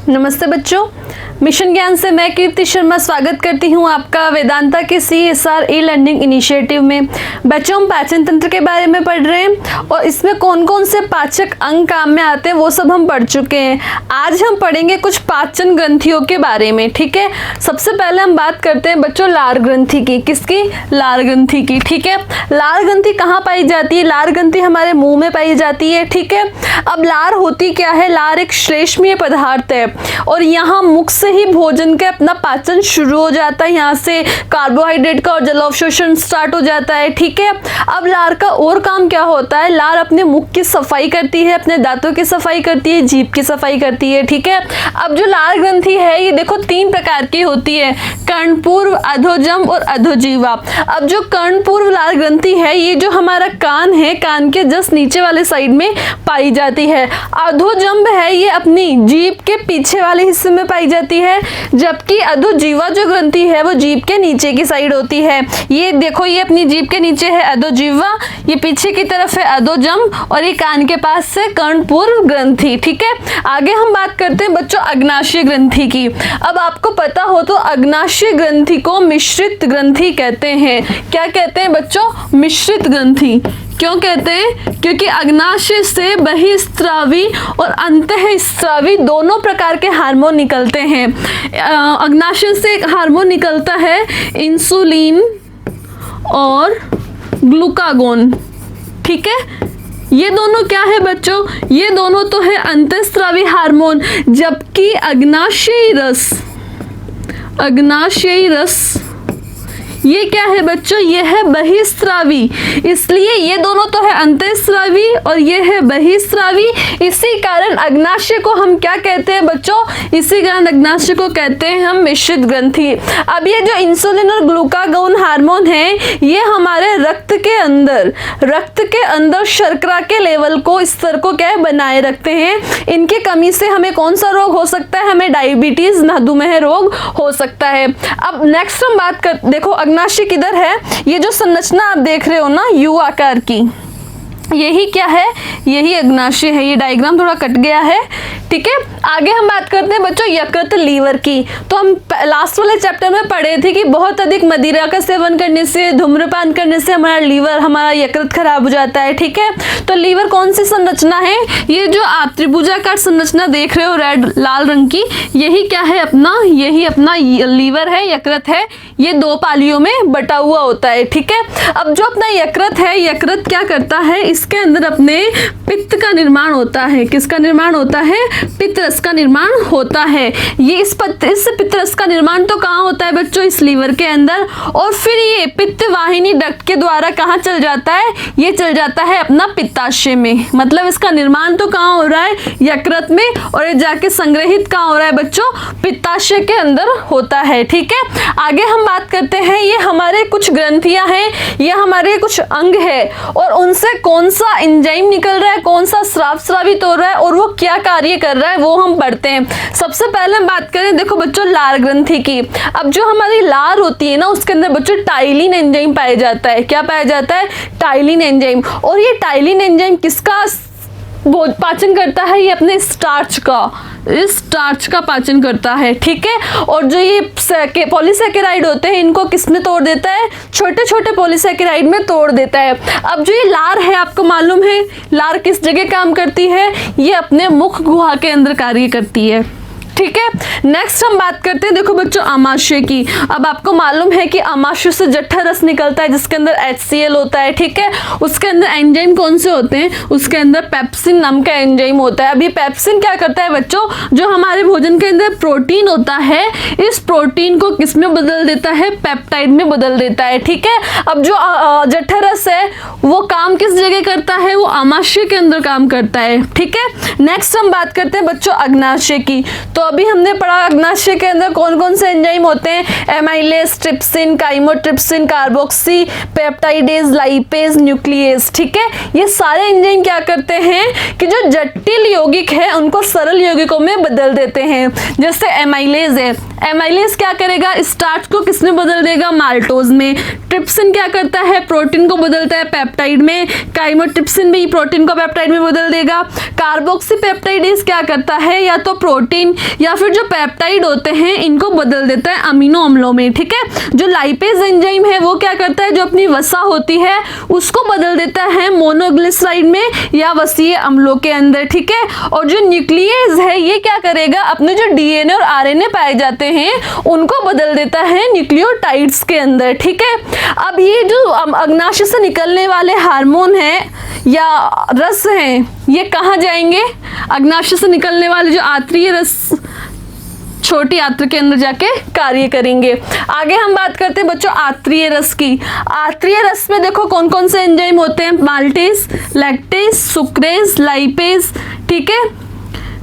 नमस्ते बच्चों, मिशन ज्ञान से मैं कीर्ति शर्मा स्वागत करती हूं आपका वेदांता के CSR ई लर्निंग इनिशिएटिव में। बच्चों, हम पाचन तंत्र के बारे में पढ़ रहे हैं और इसमें कौन कौन से पाचक अंग काम में आते हैं वो सब हम पढ़ चुके हैं। आज हम पढ़ेंगे कुछ पाचन ग्रंथियों के बारे में। ठीक है, सबसे पहले हम बात करते हैं बच्चों लार ग्रंथि की। किसकी? लार ग्रंथि की। ठीक है, लार ग्रंथि कहाँ पाई जाती है? लार ग्रंथि हमारे मुंह में पाई जाती है। ठीक है, अब लार होती क्या है? लार एक श्लेष्मीय पदार्थ है और यहाँ मुख से ही भोजन का अपना पाचन शुरू हो जाता है। यहाँ से कार्बोहाइड्रेट का और जलावशोषण स्टार्ट हो जाता है। ठीक है, अब लार का और काम क्या होता है? लार अपने मुख की सफाई करती है, अपने दांतों की सफाई करती है, जीभ की सफाई करती है। ठीक है, अब जो लार ग्रंथि है ये देखो 3 प्रकार की होती है, कर्णपूर्व, अधोजम और अधोजीवा। अब जो कर्णपूर्व लार ग्रंथि है ये जो हमारा कान है, कान के जस्ट नीचे वाले साइड में पाई जाती है। अधोजंब है ये अपनी जीभ के पीछे वाले हिस्से में पाई जाती है, जबकि अधोजीवा जो ग्रंथि है वो जीभ के नीचे की साइड होती है। ये देखो, ये अपनी जीभ के नीचे है अधोजीवा, ये पीछे की तरफ है अधोजंब और ये कान के पास से कर्णपूर्व ग्रंथि। ठीक है, आगे हम बात करते हैं बच्चों अग्नाशय ग्रंथि की। अब आपको पता हो तो अग्नाशय ग्रंथि को मिश्रित ग्रंथि कहते हैं। क्या कहते हैं बच्चों? मिश्रित ग्रंथि। क्यों कहते हैं? क्योंकि अग्नाशय से बहिस्त्रावी और अंतःस्त्रावी दोनों प्रकार के हार्मोन निकलते हैं। अग्नाशय से एक हार्मोन निकलता है इंसुलिन और ग्लूकागोन। ठीक है, ये दोनों क्या है बच्चों? ये दोनों तो है अंतःस्रावी हार्मोन, जबकि अग्नाशयी रस ये क्या है बच्चों? ये है बहिस्त्रावी। इसलिए ये दोनों तो है अंतःस्रावी और ये है बहिस्त्रावी। इसी कारण अग्नाशय को हम क्या कहते हैं बच्चों? इसी कारण अग्नाशय को कहते हैं हम मिश्रित ग्रंथि। अब ये जो इंसुलिन और ग्लूकागोन हार्मोन है ये हमारे रक्त के अंदर शर्करा के लेवल को, स्तर को क्या है बनाए रखते हैं। इनकी कमी से हमें कौन सा रोग हो सकता है? हमें डायबिटीज, मधुमेह रोग हो सकता है। अब नेक्स्ट हम बात कर, देखो अग्नाशय किधर है? ये जो संरचना आप देख रहे हो ना यू आकार की, यही क्या है? यही अग्नाशय है। ये डायग्राम थोड़ा कट गया है। ठीक है, आगे हम बात करते हैं बच्चों यकृत, लीवर की। तो हम लास्ट वाले चैप्टर में पढ़े थे कि बहुत अधिक मदिरा का सेवन करने से, धूम्रपान करने से हमारा लीवर, हमारा यकृत खराब हो जाता है। ठीक है, तो लीवर कौन सी संरचना है? ये जो आप त्रिभुजाकार संरचना देख रहे हो रेड लाल रंग की, यही क्या है अपना? यही अपना लीवर है, यकृत है। ये 2 पालियों में बटा हुआ होता है। ठीक है, अब जो अपना यकृत है, यकृत क्या करता है? इसके अंदर अपने पित्त का निर्माण होता है। किसका निर्माण होता है? पित्तरस का निर्माण होता है। ये इस पित्तरस का निर्माण तो कहाँ होता है बच्चों? इस लीवर के अंदर। और फिर ये पित्त वाहिनी डक्ट के द्वारा कहाँ चल जाता है? ये चल जाता है अपना पित्ताशय में। मतलब इसका निर्माण तो कहाँ हो रहा है? यकृत में, और ये जाके संग्रहित कहाँ हो रहा है बच्चों? पित्ताशय के अंदर होता है। ठीक है, आगे हम बात करते हैं, ये हमारे कुछ ग्रंथियां हैं, ये हमारे कुछ अंग है और उनसे कौन सा एंजाइम निकल रहा है, कौन सा स्राव स्रावित हो रहा है और वो क्या कार्य कर रहा है वो हम पढ़ते हैं। सबसे पहले हम बात करें देखो बच्चों लार ग्रंथि की। अब जो हमारी लार होती है ना उसके अंदर बच्चों टाइलिन एंजाइम पाया जाता है। क्या पाया जाता है? Ptyalin enzyme. और ये टाइलिन एंजाइम किसका पाचन करता है? ये अपने स्टार्च का पाचन करता है। ठीक है, और जो ये पॉलीसैकेराइड होते हैं इनको किसमें तोड़ देता है? छोटे छोटे पॉलीसैकेराइड में तोड़ देता है। अब जो ये लार है, आपको मालूम है लार किस जगह काम करती है? ये अपने मुख गुहा के अंदर कार्य करती है। ठीक है, नेक्स्ट हम बात करते हैं देखो बच्चों आमाशय की। अब आपको मालूम है कि आमाशय से जठर रस निकलता है जिसके अंदर HCl होता है। ठीक है, उसके अंदर एंजाइम कौन से होते हैं? उसके अंदर पेप्सिन नाम का एंजाइम होता है। अब ये पेप्सिन क्या करता है बच्चों? जो हमारे भोजन के अंदर प्रोटीन होता है, इस प्रोटीन को किस में बदल देता है? पेप्टाइड में बदल देता है। ठीक है, अब जो जठर रस है वो काम किस जगह करता है? वो आमाशय के अंदर काम करता है। ठीक है, नेक्स्ट हम बात करते हैं बच्चों अग्नाशय की। तो अभी हमने पढ़ा अग्नाशय के अंदर कौन कौन से एंजाइम होते हैं? Amylase, trypsin, chymotrypsin, carboxy peptidase, lipase, nuclease. ठीक है, ये सारे एंजाइम क्या करते हैं कि जो जटिल यौगिक है उनको सरल यौगिकों में बदल देते हैं। जैसे एमाइलेज है, एमाइलेज क्या करेगा? स्टार्च को किसमें बदल देगा? माल्टोज में। ट्रिप्सिन क्या करता है? प्रोटीन को बदलता है पेप्टाइड में। काइमोट्रिप्सिन भी प्रोटीन को पेप्टाइड में बदल देगा। कार्बोक्सी पेप्टाइडेज क्या करता है? या तो प्रोटीन या फिर जो पेप्टाइड होते हैं इनको बदल देता है अमीनो अम्लों में, ठीक है। जो लाइपेज एंजाइम है वो क्या करता है, जो अपनी वसा होती है उसको बदल देता है मोनोग्लिसराइड में या वसीय अम्लों के अंदर, ठीक है। और जो न्यूक्लियस है ये क्या करेगा, अपने जो डीएनए और आरएनए पाए जाते हैं उनको बदल देता है न्यूक्लियोटाइड्स के अंदर, ठीक है। अब ये जो अग्नाशय से निकलने वाले हार्मोन हैं या रस हैं ये कहाँ जाएंगे, अग्नाशय से निकलने वाले जो आंतरीय रस छोटी आंत्र के अंदर जाके कार्य करेंगे। आगे हम बात करते हैं बच्चों आंतरीय रस की। आंतरीय रस में देखो कौन कौन से एंजाइम होते हैं, माल्टेज, लैक्टेज, सुक्रेज, लाइपेज, ठीक है,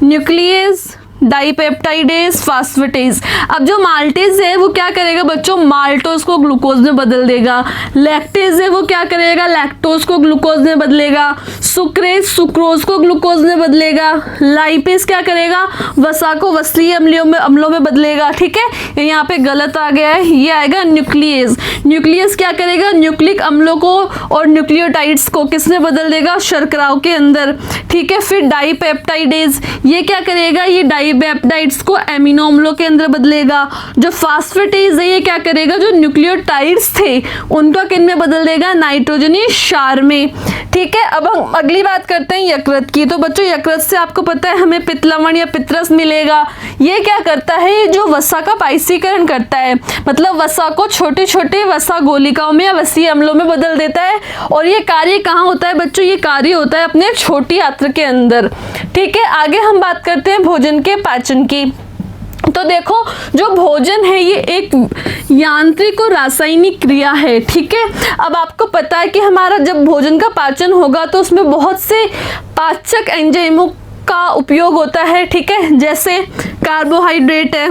न्यूक्लियस, डाइपेप्टाइडेज, फास्फेटेज। अब जो माल्टेज है वो क्या करेगा बच्चों, माल्टोज को ग्लूकोज में बदल देगा। लैक्टेज है वो क्या करेगा, लैक्टोज को ग्लूकोज में बदलेगा। सुक्रेज सुक्रोज को ग्लूकोज में बदलेगा। लाइपेज क्या करेगा, वसा को वसीय अम्लों में बदलेगा, ठीक है। यहाँ पे गलत आ गया है, ये आएगा न्यूक्लियस। न्यूक्लियस क्या करेगा, न्यूक्लिक अम्लों को और न्यूक्लियोटाइड्स को किसने बदल देगा, शर्कराओं के अंदर, ठीक है। फिर डाइपेप्टाइडेज ये क्या करेगा, ये डाइपेप्टाइड्स को एमिनो अम्लों के अंदर बदलेगा। जो फास्फेटेज है ये क्या करेगा, जो न्यूक्लियोटाइड्स थे उनको किन में बदल देगा, नाइट्रोजनी क्षार में, ठीक है। अब हम अगली बात करते हैं यकृत की। तो बच्चों यकृत से आपको पता है हमें पित्तलवण या पित्तरस मिलेगा। ये क्या करता है, ये जो वसा का पाइसीकरण करता है, मतलब वसा को छोटे छोटे वसा गोलिकाओं में या वसीय अम्लों में बदल देता है। और ये कार्य कहाँ होता है बच्चों, ये कार्य होता है अपने छोटी आंत्र के अंदर, ठीक है। आगे हम बात करते हैं भोजन के पाचन की। तो देखो जो भोजन है ये एक यांत्रिक और रासायनिक क्रिया है, ठीक है। अब आपको पता है कि हमारा जब भोजन का पाचन होगा तो उसमें बहुत से पाचक एंजाइमों का उपयोग होता है, ठीक है। जैसे कार्बोहाइड्रेट है,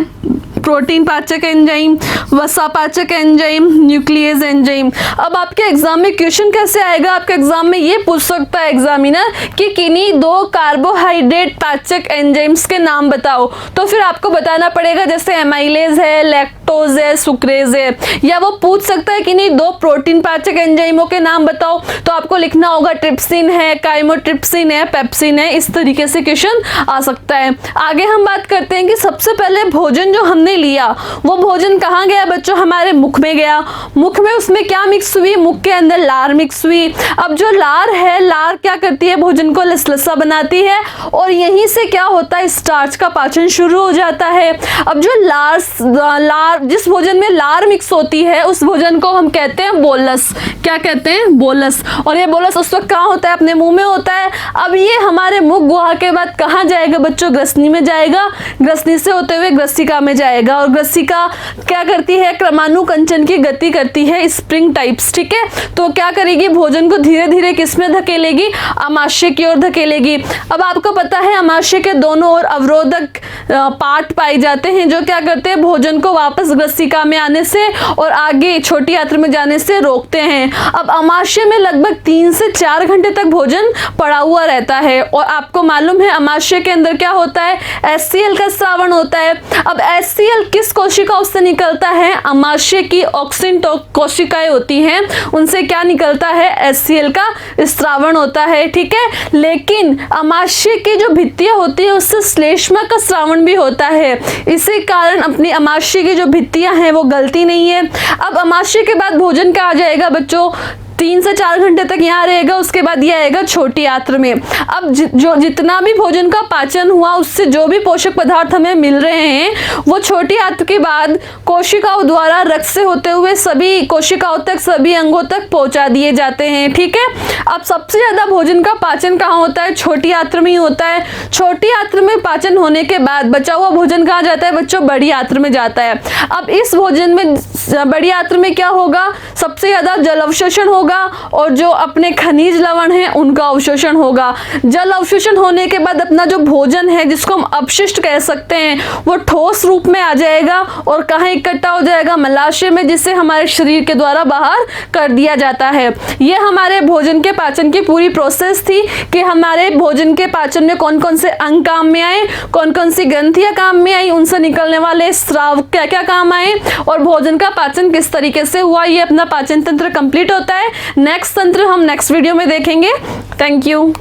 प्रोटीन पाचक एंजाइम, वसा पाचक एंजाइम, न्यूक्लियस एंजाइम। अब आपके एग्जाम में क्वेश्चन कैसे आएगा, आपके एग्जाम में ये पूछ सकता है एग्जामिनर कि किन्हीं दो कार्बोहाइड्रेट पाचक एंजाइम्स के नाम बताओ। तो फिर आपको बताना पड़ेगा जैसे एमाइलेज है, लैक्टोज है, सुक्रेज है। या वो पूछ सकता है किन्हीं दो प्रोटीन पाचक एंजाइमों के नाम बताओ, तो आपको लिखना होगा ट्रिप्सिन है, काइमोट्रिप्सिन है, पेप्सिन है। इस तरीके से क्वेश्चन आ सकता है। आगे हम बात करते हैं कि सबसे पहले भोजन जो हमने लिया वो भोजन कहाँ गया बच्चों, हमारे मुख में गया। मुख में उसमें क्या मिक्स हुई, मुख के अंदर लार मिक्स हुई। अब जो लार है, लार क्या करती है, भोजन को लसलसा बनाती है और यहीं से क्या होता है, स्टार्च का पाचन शुरू हो जाता है। अब जो लार जिस भोजन में लार मिक्स होती है उस भोजन को हम कहते हैं बोलस। क्या कहते हैं, बोलस। और ये बोलस उस वक्त कहाँ होता है, अपने मुंह में होता है। अब ये हमारे मुख गुहा के बाद कहाँ जाएगा बच्चों, ग्रसनी में जाएगा। ग्रसनी से होते हुए ग्रसिका में जाएगा और ग्रसिका क्या करती है, क्रमानुकंचन की गति करती है, स्प्रिंग टाइप्स, ठीक है। तो क्या करेगी, भोजन को धीरे धीरे किस में धकेलेगी, आमाशय की ओर धकेलेगी। अब आपको पता है आमाशय के दोनों ओर अवरोधक पार्ट पाए जाते हैं जो क्या करते हैं, भोजन को वापस ग्रसिका में आने से और आगे छोटी आंत्र में जाने से रोकते हैं। अब आमाशय में लगभग 3 से 4 घंटे तक भोजन पड़ा हुआ रहता है और आपको मालूम है आमाशय के अंदर क्या होता है, HCl का स्रावण होता है। अब HCl किस कोशिकाओं से निकलता है, आमाशय की ऑक्सिन कोशिकाएं होती हैं, उनसे क्या निकलता है, HCl का स्रावण होता है, ठीक है। लेकिन आमाशय की जो भित्तियां होती है उससे श्लेष्मा का स्रावण भी होता है। इसी कारण अपनी आमाशय की जो भित्तियां हैं वो गलती नहीं है। अब आमाशय के बाद भोजन क्या आ जाएगा बच्चों, 3 से 4 घंटे तक यहाँ रहेगा, उसके बाद ये आएगा छोटी आंत्र में। अब जो जितना भी भोजन का पाचन हुआ उससे जो भी पोषक पदार्थ हमें मिल रहे हैं वो छोटी आंत्र के बाद कोशिकाओं द्वारा रक्त से होते हुए सभी कोशिकाओं तक, सभी अंगों तक पहुंचा दिए जाते हैं, ठीक है। अब सबसे ज्यादा भोजन का पाचन कहाँ होता है, छोटी आंत्र में ही होता है। छोटी आंत्र में पाचन होने के बाद बचा हुआ भोजन कहाँ जाता है बच्चों, बड़ी आंत्र में जाता है। अब इस भोजन में बड़ी आंत्र में क्या होगा, सबसे ज्यादा जल अवशोषण होगा और जो अपने खनिज लवण हैं उनका अवशोषण होगा। जल अवशोषण होने के बाद अपना जो भोजन है जिसको हम अपशिष्ट कह सकते हैं वो ठोस रूप में आ जाएगा और कहाँ इकट्ठा हो जाएगा, मलाशय में, जिसे हमारे शरीर के द्वारा बाहर कर दिया जाता है। ये हमारे भोजन के पाचन की पूरी प्रोसेस थी कि हमारे भोजन के पाचन में कौन कौन से अंग काम में आए, कौन कौन सी ग्रंथियां काम में आई, उनसे निकलने वाले स्राव क्या क्या काम आए और भोजन का पाचन किस तरीके से हुआ। ये अपना पाचन तंत्र कंप्लीट होता है। नेक्स्ट तंत्र हम नेक्स्ट वीडियो में देखेंगे। Thank you.